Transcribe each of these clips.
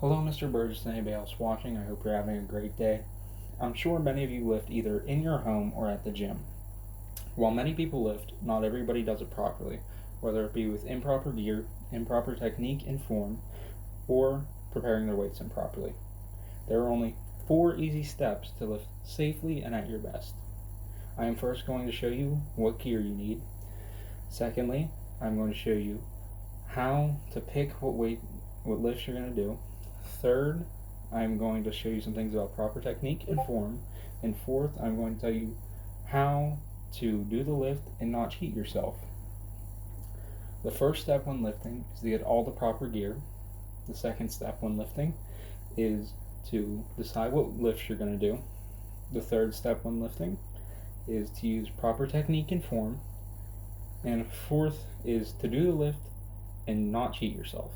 Hello, Mr. Burgess and anybody else watching. I hope you're having a great day. I'm sure many of you lift either in your home or at the gym. While many people lift, not everybody does it properly, whether it be with improper gear, improper technique and form, or preparing their weights improperly. There are only 4 easy steps to lift safely and at your best. I am first going to show you what gear you need. Secondly, I'm going to show you how to pick what lifts you're going to do. Third, I'm going to show you some things about proper technique and form. And fourth, I'm going to tell you how to do the lift and not cheat yourself. The first step when lifting is to get all the proper gear. The second step when lifting is to decide what lifts you're going to do. The third step when lifting is to use proper technique and form. And fourth is to do the lift and not cheat yourself.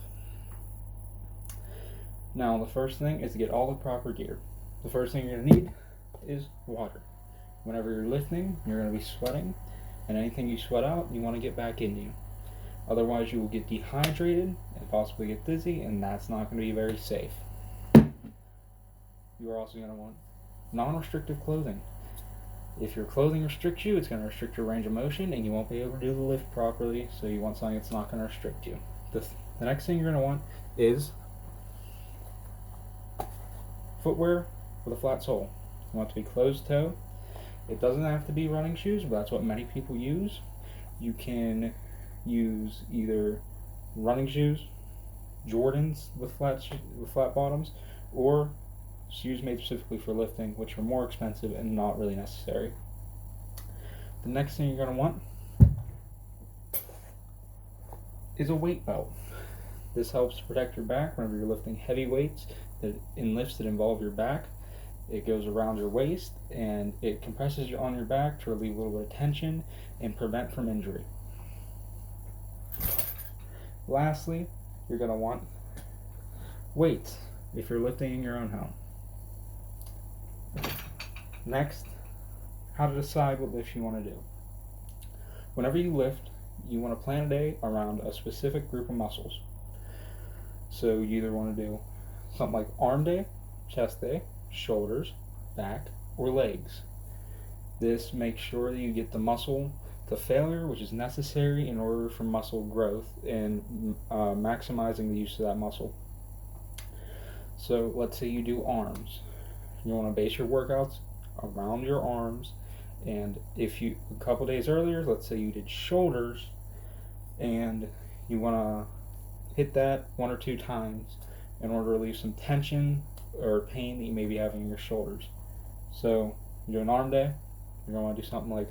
Now, the first thing is to get all the proper gear. The first thing you're going to need is water. Whenever you're lifting, you're going to be sweating, and anything you sweat out, you want to get back into you. Otherwise, you will get dehydrated and possibly get dizzy, and that's not going to be very safe. You are also going to want non-restrictive clothing. If your clothing restricts you, it's going to restrict your range of motion, and you won't be able to do the lift properly, so you want something that's not going to restrict you. The next thing you're going to want is footwear with a flat sole. You want it to be closed toe. It doesn't have to be running shoes, but that's what many people use. You can use either running shoes, Jordans with flat bottoms, or shoes made specifically for lifting, which are more expensive and not really necessary. The next thing you're going to want is a weight belt. This helps protect your back whenever you're lifting heavy weights in lifts that involve your back. It goes around your waist and it compresses you on your back to relieve a little bit of tension and prevent from injury. Lastly, you're going to want weights if you're lifting in your own home. Next, how to decide what lifts you want to do. Whenever you lift, you want to plan a day around a specific group of muscles. So you either want to do something like arm day, chest day, shoulders, back, or legs. This makes sure that you get the muscle to failure, which is necessary in order for muscle growth and maximizing the use of that muscle. So let's say you do arms. You want to base your workouts around your arms, and if you a couple days earlier, let's say you did shoulders, and you want to hit that 1 or 2 times in order to relieve some tension or pain that you may be having in your shoulders. So you do an arm day, you're going to want to do something like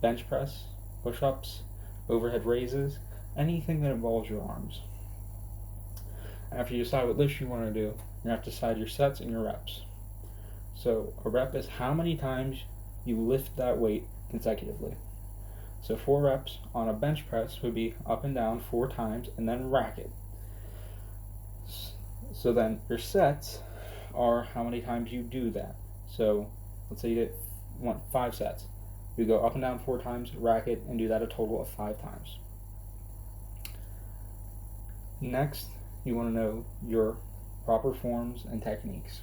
bench press, push-ups, overhead raises, anything that involves your arms. After you decide what lifts you want to do, you're going to have to decide your sets and your reps. So a rep is how many times you lift that weight consecutively. So 4 reps on a bench press would be up and down 4 times and then rack it. So then your sets are how many times you do that. So let's say you want 5 sets. You go up and down 4 times, rack it, and do that a total of 5 times. Next, you want to know your proper forms and techniques.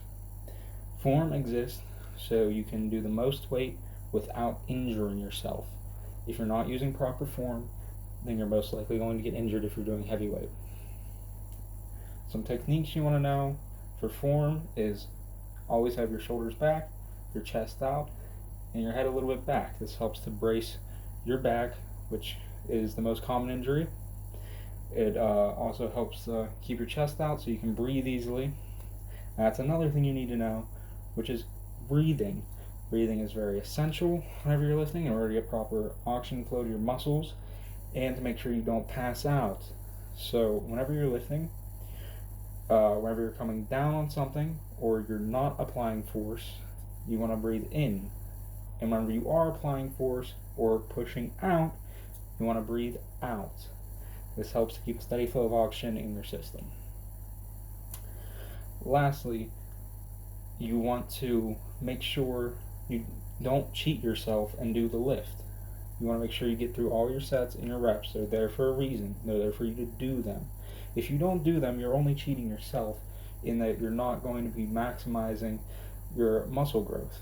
Form exists so you can do the most weight without injuring yourself. If you're not using proper form, then you're most likely going to get injured if you're doing heavy weight. Some techniques you want to know for form is always have your shoulders back, your chest out, and your head a little bit back. This helps to brace your back, which is the most common injury. It also helps keep your chest out so you can breathe easily. And that's another thing you need to know, which is breathing. Breathing is very essential whenever you're lifting in order to get proper oxygen flow to your muscles and to make sure you don't pass out. So whenever you're lifting, whenever you're coming down on something or you're not applying force, you want to breathe in. And whenever you are applying force or pushing out, you want to breathe out. This helps to keep a steady flow of oxygen in your system. Lastly, you want to make sure you don't cheat yourself and do the lift. You want to make sure you get through all your sets and your reps. They're there for a reason. They're there for you to do them. If you don't do them, you're only cheating yourself in that you're not going to be maximizing your muscle growth.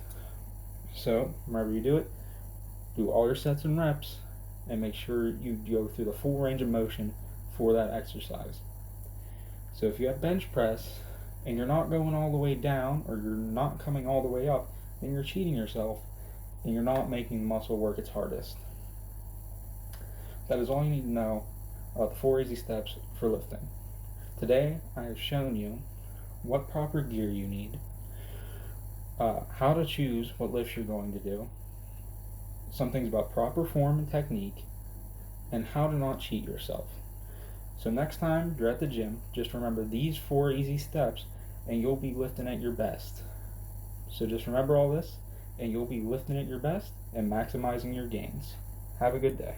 So whenever you do it, do all your sets and reps and make sure you go through the full range of motion for that exercise. So if you have bench press and you're not going all the way down or you're not coming all the way up, then you're cheating yourself and you're not making the muscle work its hardest. That is all you need to know about the 4 easy steps for lifting. Today I have shown you what proper gear you need, how to choose what lifts you're going to do, some things about proper form and technique, and how to not cheat yourself. So next time you're at the gym, just remember these 4 easy steps and you'll be lifting at your best. So just remember all this and you'll be lifting at your best and maximizing your gains. Have a good day.